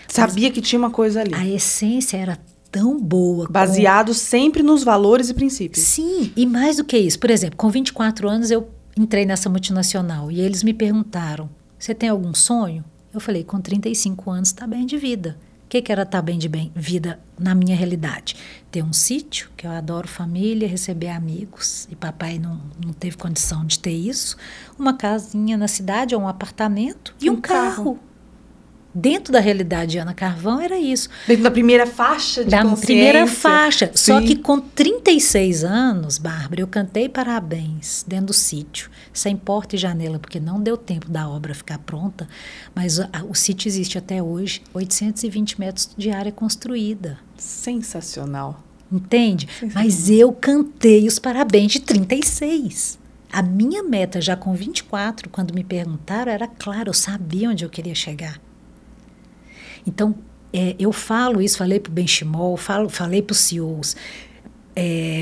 Sabia que tinha uma coisa ali. A essência era tão boa. Baseado sempre nos valores e princípios. Sim, e mais do que isso. Por exemplo, com 24 anos eu entrei nessa multinacional e eles me perguntaram, você tem algum sonho? Eu falei, com 35 anos está bem de vida. O que era estar bem de vida na minha realidade? Ter um sítio, que eu adoro família, receber amigos, e papai não teve condição de ter isso, uma casinha na cidade ou um apartamento e um carro. Dentro da realidade de Ana Carvão era isso. Dentro da primeira faixa de consciência. Da primeira faixa. Sim. Só que com 36 anos, Bárbara, eu cantei parabéns dentro do sítio, sem porta e janela, porque não deu tempo da obra ficar pronta, mas o sítio existe até hoje, 820 metros de área construída. Sensacional. Entende? Mas eu cantei os parabéns de 36. A minha meta, já com 24, quando me perguntaram, era claro, eu sabia onde eu queria chegar. Então, eu falo isso, falei para o Benchimol, falei para os CEOs,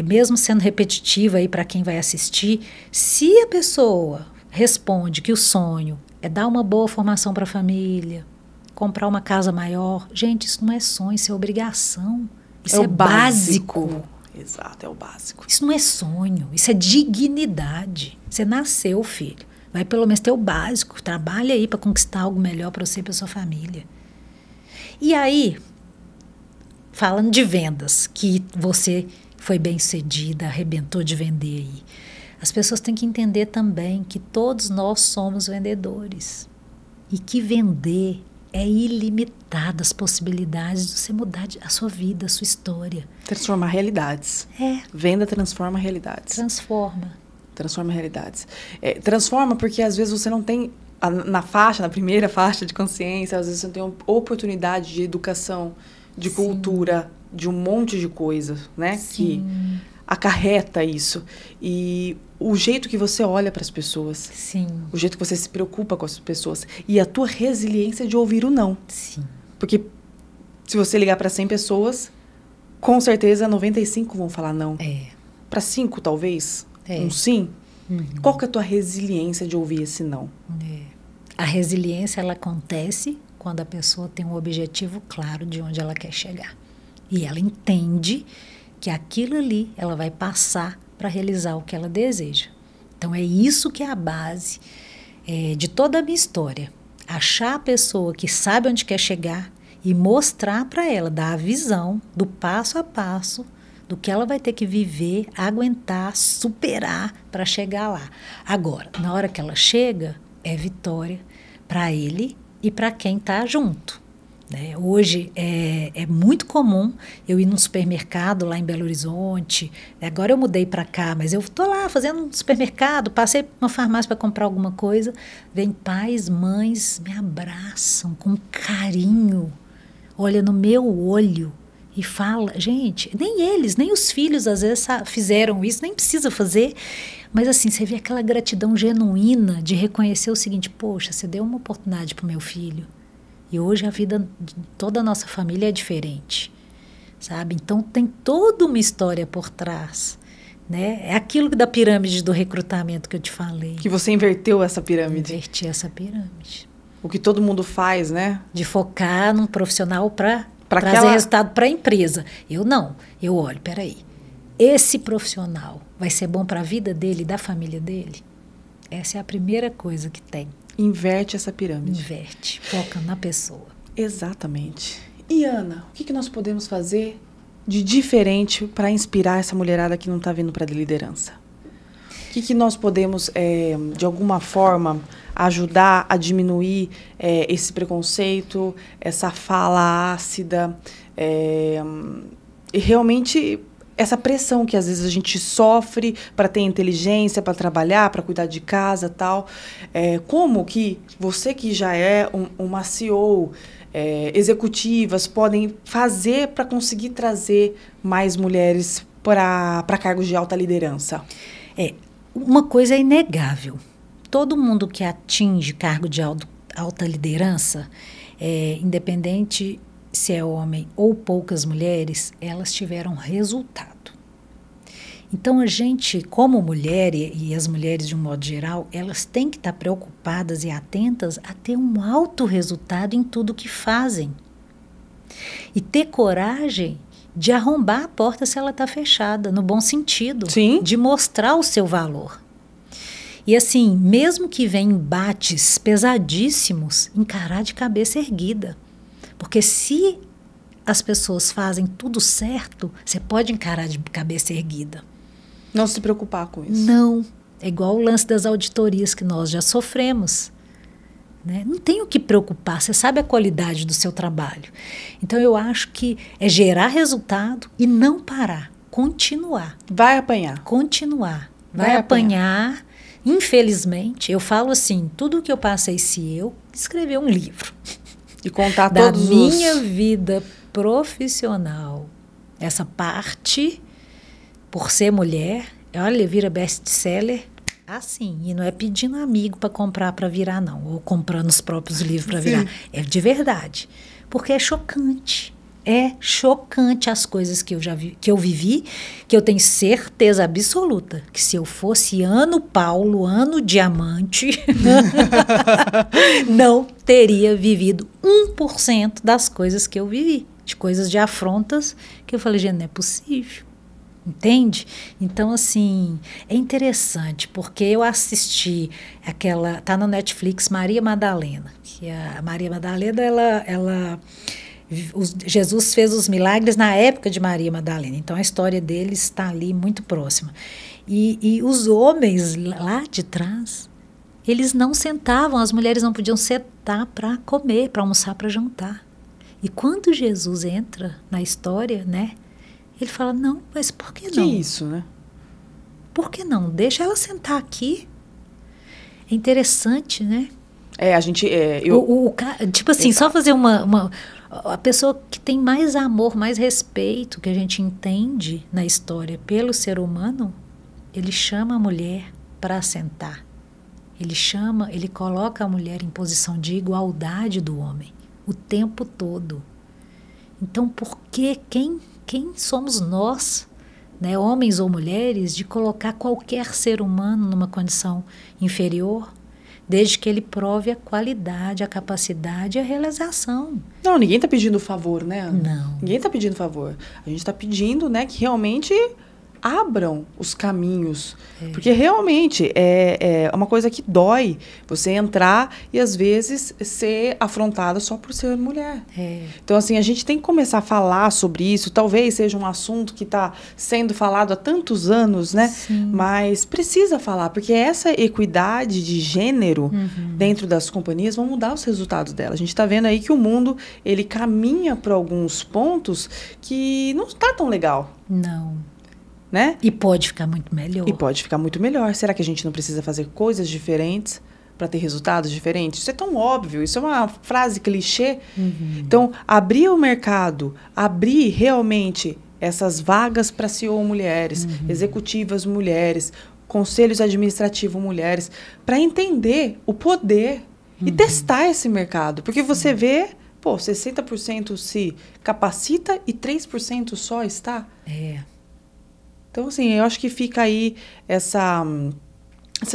mesmo sendo repetitiva aí para quem vai assistir, se a pessoa responde que o sonho é dar uma boa formação para a família, comprar uma casa maior, gente, isso não é sonho, isso é obrigação, isso é básico. Exato, é o básico. Isso não é sonho, isso é dignidade. Você nasceu, filho, vai pelo menos ter o básico, trabalha aí para conquistar algo melhor para você e para sua família. E aí, falando de vendas, que você foi bem-sucedida, arrebentou de vender aí, as pessoas têm que entender também que todos nós somos vendedores e que vender é ilimitado, as possibilidades de você mudar a sua vida, a sua história. Transformar realidades. Venda transforma realidades. Transforma realidades. Transforma porque às vezes você não tem... na primeira faixa de consciência, às vezes você tem uma oportunidade de educação, de cultura, de um monte de coisa, né? Sim. Que acarreta isso. E o jeito que você olha para as pessoas. Sim. O jeito que você se preocupa com as pessoas. E a tua resiliência de ouvir o não. Sim. Porque se você ligar para 100 pessoas, com certeza 95 vão falar não. Para 5, talvez, um sim. Uhum. Qual que é a tua resiliência de ouvir esse não? A resiliência, ela acontece quando a pessoa tem um objetivo claro de onde ela quer chegar. E ela entende que aquilo ali ela vai passar para realizar o que ela deseja. Então, é isso que é a base de toda a minha história. Achar a pessoa que sabe onde quer chegar e mostrar para ela, dar a visão do passo a passo do que ela vai ter que viver, aguentar, superar para chegar lá. Agora, na hora que ela chega, é vitória para ele e para quem está junto. né? Hoje é muito comum eu ir num supermercado lá em Belo Horizonte. Agora eu mudei para cá, mas eu estou lá fazendo um supermercado, passei por uma farmácia para comprar alguma coisa. Vem pais, mães, me abraçam com carinho, olha no meu olho e fala. Gente, nem eles, nem os filhos às vezes fizeram isso, nem precisa fazer. Mas assim, você vê aquela gratidão genuína de reconhecer o seguinte: poxa, você deu uma oportunidade para o meu filho. E hoje a vida de toda a nossa família é diferente, sabe? Então tem toda uma história por trás, né? É aquilo da pirâmide do recrutamento que eu te falei. Que você inverteu essa pirâmide. Inverti essa pirâmide. O que todo mundo faz, né? De focar num profissional para trazer resultado para a empresa. Eu não. Eu olho, peraí. Esse profissional vai ser bom para a vida dele e da família dele? Essa é a primeira coisa que tem. Inverte essa pirâmide. Inverte, foca na pessoa. Exatamente. E Ana, o que nós podemos fazer de diferente para inspirar essa mulherada que não está vindo para a liderança? O que nós podemos, de alguma forma, ajudar a diminuir esse preconceito, essa fala ácida, e realmente essa pressão que às vezes a gente sofre para ter inteligência, para trabalhar, para cuidar de casa, tal. Como que você que já é uma CEO, executivas, podem fazer para conseguir trazer mais mulheres para cargos de alta liderança? Uma coisa é inegável. Todo mundo que atinge cargo de alta liderança, independente se é homem ou poucas mulheres, elas tiveram resultado. Então, a gente, como mulher, e as mulheres de um modo geral, elas têm que estar preocupadas e atentas a ter um alto resultado em tudo que fazem. E ter coragem de arrombar a porta se ela está fechada, no bom sentido. Sim. De mostrar o seu valor. E assim, mesmo que venham embates pesadíssimos, encarar de cabeça erguida. Porque se as pessoas fazem tudo certo, você pode encarar de cabeça erguida. Não se preocupar com isso. Não. É igual o lance das auditorias que nós já sofremos. Né? Não tem o que preocupar, você sabe a qualidade do seu trabalho. Então, eu acho que é gerar resultado e não parar. Continuar. Vai apanhar. Continuar. Vai apanhar. Infelizmente, eu falo assim, tudo que eu passei, se eu escrever um livro... E contar da minha vida profissional, essa parte, por ser mulher, olha, vira best-seller assim. E não é pedindo amigo para comprar para virar, não. Ou comprando os próprios livros para virar. É de verdade. Porque é chocante. É chocante as coisas que eu vivi, que eu tenho certeza absoluta que se eu fosse ano Paulo, ano Diamante, não teria vivido 1% das coisas que eu vivi. De coisas de afrontas que eu falei, gente, não é possível. Entende? Então, assim, é interessante, porque eu assisti aquela... Tá no Netflix, Maria Madalena. Que a Maria Madalena, ela Jesus fez os milagres na época de Maria Madalena. Então, a história deles está ali muito próxima. E os homens lá de trás, eles não sentavam, as mulheres não podiam sentar para comer, para almoçar, para jantar. E quando Jesus entra na história, né? Ele fala, não, mas por que não? Que isso, né? Por que não? Deixa ela sentar aqui. É interessante, né? A gente... tipo assim, só fazer a pessoa que tem mais amor, mais respeito, que a gente entende na história pelo ser humano, ele chama a mulher para sentar. Ele coloca a mulher em posição de igualdade do homem o tempo todo. Então, por que quem somos nós, né, homens ou mulheres, de colocar qualquer ser humano numa condição inferior, desde que ele prove a qualidade, a capacidade e a realização? Não, ninguém está pedindo favor, né? Não. Ninguém está pedindo favor. A gente está pedindo, né, que realmente abram os caminhos. Porque realmente é uma coisa que dói você entrar e, às vezes, ser afrontada só por ser mulher. Então, assim, a gente tem que começar a falar sobre isso. Talvez seja um assunto que está sendo falado há tantos anos, né? Sim. Mas precisa falar, porque essa equidade de gênero dentro das companhias vão mudar os resultados dela. A gente está vendo aí que o mundo, ele caminha para alguns pontos que não está tão legal. Não. Né? E pode ficar muito melhor. E pode ficar muito melhor. Será que a gente não precisa fazer coisas diferentes para ter resultados diferentes? Isso é tão óbvio, isso é uma frase clichê. Então, abrir o mercado, abrir realmente essas vagas para CEO mulheres, executivas mulheres, conselhos administrativos mulheres, para entender o poder e testar esse mercado. Porque você vê, 60% se capacita e 3% só está. Então, assim, eu acho que fica aí essa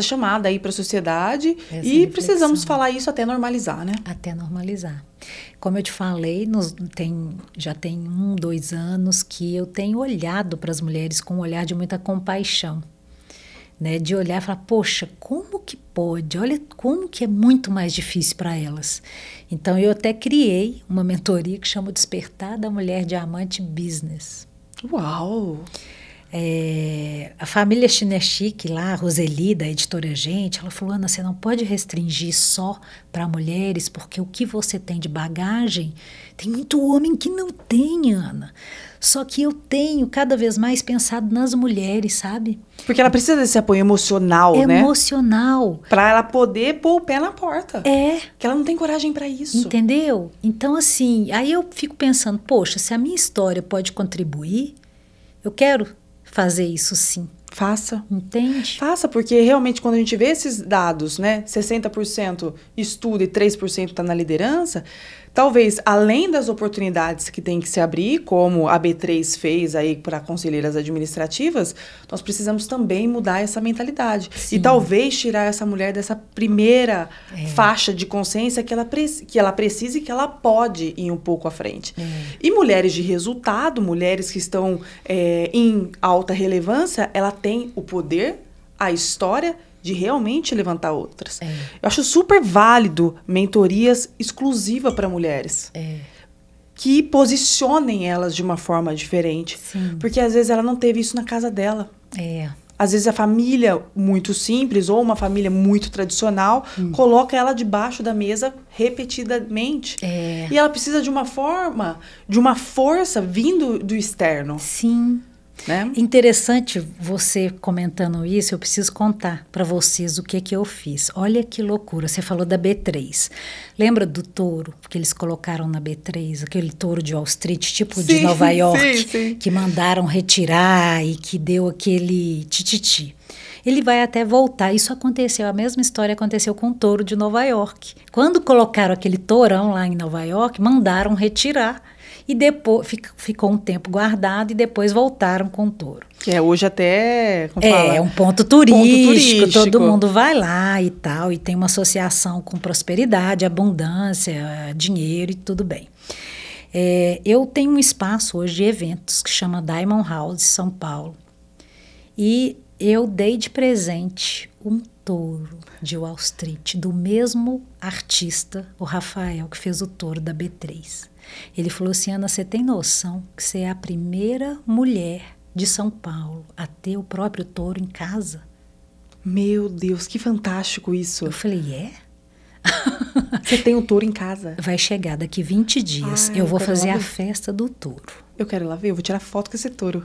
chamada aí para a sociedade e precisamos falar isso até normalizar, né? Até normalizar. Como eu te falei, já tem 1, 2 anos que eu tenho olhado para as mulheres com um olhar de muita compaixão, né? De olhar e falar, poxa, como que pode? Olha como que é muito mais difícil para elas. Então, eu até criei uma mentoria que chama Despertar da Mulher Diamante Business. Uau! A família Chinechique lá, a Roseli, da editora Gente, ela falou, Ana, você não pode restringir só para mulheres, porque o que você tem de bagagem, tem muito homem que não tem, Ana. Só que eu tenho cada vez mais pensado nas mulheres, sabe? Porque ela precisa desse apoio emocional, né? Emocional. Para ela poder pôr o pé na porta. Que ela não tem coragem para isso. Entendeu? Então, assim, aí eu fico pensando, poxa, se a minha história pode contribuir, eu quero fazer isso sim. Faça. Entende? Faça, porque realmente quando a gente vê esses dados, né, 60% estuda e 3% está na liderança, talvez além das oportunidades que tem que se abrir, como a B3 fez aí para conselheiras administrativas, nós precisamos também mudar essa mentalidade. Sim. E talvez tirar essa mulher dessa primeira faixa de consciência que ela precisa e que ela pode ir um pouco à frente. E mulheres de resultado, mulheres que estão em alta relevância, ela tem o poder, a história de realmente levantar outras. Eu acho super válido mentorias exclusivas para mulheres. Que posicionem elas de uma forma diferente. Sim. Porque às vezes ela não teve isso na casa dela. Às vezes a família muito simples ou uma família muito tradicional coloca ela debaixo da mesa repetidamente. E ela precisa de uma força vindo do externo. Sim. Né? Interessante você comentando isso, eu preciso contar para vocês o que eu fiz. Olha que loucura, você falou da B3. Lembra do touro que eles colocaram na B3, aquele touro de Wall Street, tipo de Nova York, que mandaram retirar e que deu aquele tititi. Ele vai até voltar. Isso aconteceu, a mesma história aconteceu com o touro de Nova York. Quando colocaram aquele tourão lá em Nova York, mandaram retirar. E depois ficou um tempo guardado e depois voltaram com o touro. Que é hoje até... É um ponto turístico, todo mundo vai lá e tal. E tem uma associação com prosperidade, abundância, dinheiro e tudo bem. Eu tenho um espaço hoje de eventos que chama Diamond House, São Paulo. E eu dei de presente um touro de Wall Street, do mesmo artista, o Rafael, que fez o touro da B3. Ele falou assim, Ana, você tem noção que você é a primeira mulher de São Paulo a ter o próprio touro em casa? Meu Deus, que fantástico isso. Eu falei, Você tem um touro em casa? Vai chegar daqui 20 dias. Eu vou fazer a festa do touro. Eu quero ir lá ver, eu vou tirar foto com esse touro.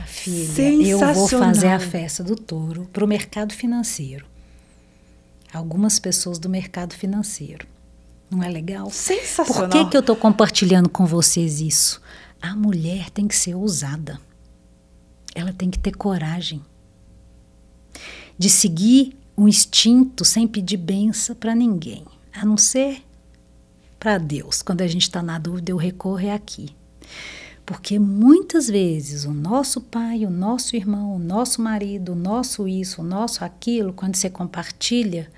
Filha, eu vou fazer a festa do touro para o mercado financeiro. Algumas pessoas do mercado financeiro. Não é legal? Sensacional. Por que eu estou compartilhando com vocês isso? A mulher tem que ser ousada. Ela tem que ter coragem de seguir um instinto sem pedir benção para ninguém, a não ser para Deus. Quando a gente está na dúvida, eu recorro aqui. Porque muitas vezes o nosso pai, o nosso irmão, o nosso marido, o nosso isso, o nosso aquilo, quando você compartilha,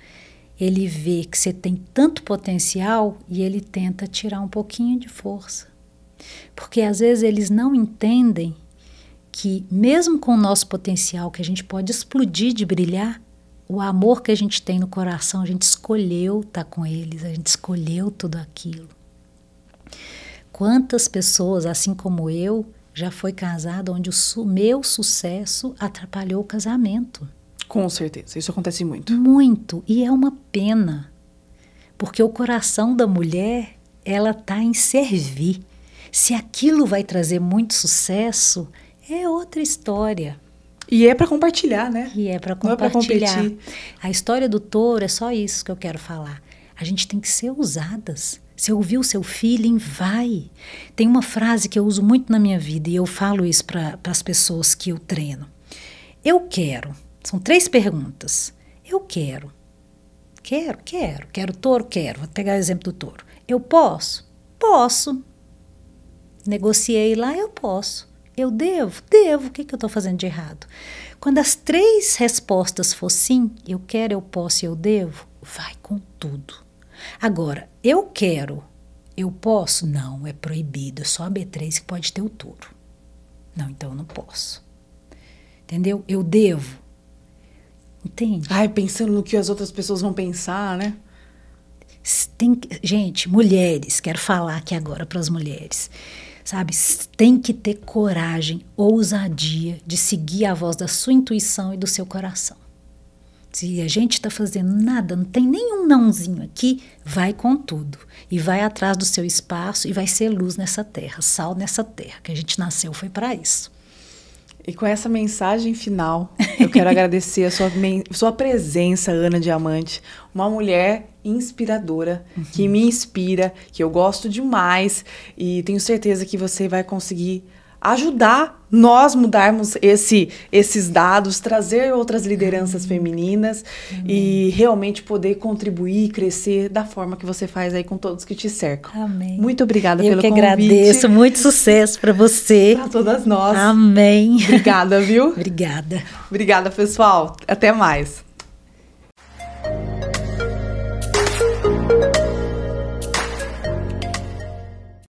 ele vê que você tem tanto potencial e ele tenta tirar um pouquinho de força. Porque às vezes eles não entendem que mesmo com o nosso potencial, que a gente pode explodir de brilhar, o amor que a gente tem no coração, a gente escolheu estar com eles, a gente escolheu tudo aquilo. Quantas pessoas, assim como eu, já foi casada onde o meu sucesso atrapalhou o casamento? Com certeza, isso acontece muito. Muito, e é uma pena, porque o coração da mulher, ela está em servir. Se aquilo vai trazer muito sucesso, é outra história. E é para compartilhar, né? E é para Não é para compartilhar. competir. A história do touro é só isso que eu quero falar. A gente tem que ser ousadas. Você ouviu o seu feeling, vai. Tem uma frase que eu uso muito na minha vida e eu falo isso para as pessoas que eu treino. Eu quero. São 3 perguntas. Eu quero. Quero touro? Quero. Vou pegar o exemplo do touro. Eu posso? Posso. Negociei lá, eu posso. Eu devo? Devo. O que eu estou fazendo de errado? Quando as 3 respostas for sim, eu quero, eu posso e eu devo, vai com tudo. Agora, eu quero, eu posso? Não, é proibido. É só a B3 que pode ter o touro. Não, então eu não posso. Entendeu? Eu devo. Entende? Ai, pensando no que as outras pessoas vão pensar, né? Gente, mulheres, quero falar aqui agora para as mulheres. Sabe, tem que ter coragem, ousadia de seguir a voz da sua intuição e do seu coração. Se a gente está fazendo nada, não tem nenhum nãozinho aqui, vai com tudo. E vai atrás do seu espaço e vai ser luz nessa terra, sal nessa terra, que a gente nasceu foi para isso. E com essa mensagem final, eu quero agradecer a sua presença, Ana Diamante, uma mulher inspiradora, que me inspira, que eu gosto demais e tenho certeza que você vai conseguir ajudar nós mudarmos esses dados, trazer outras lideranças femininas e realmente poder contribuir e crescer da forma que você faz aí com todos que te cercam. Amém. Muito obrigada pelo convite. Eu que agradeço, muito sucesso para você. Para todas nós. Amém. Obrigada, viu? Obrigada. Obrigada, pessoal. Até mais.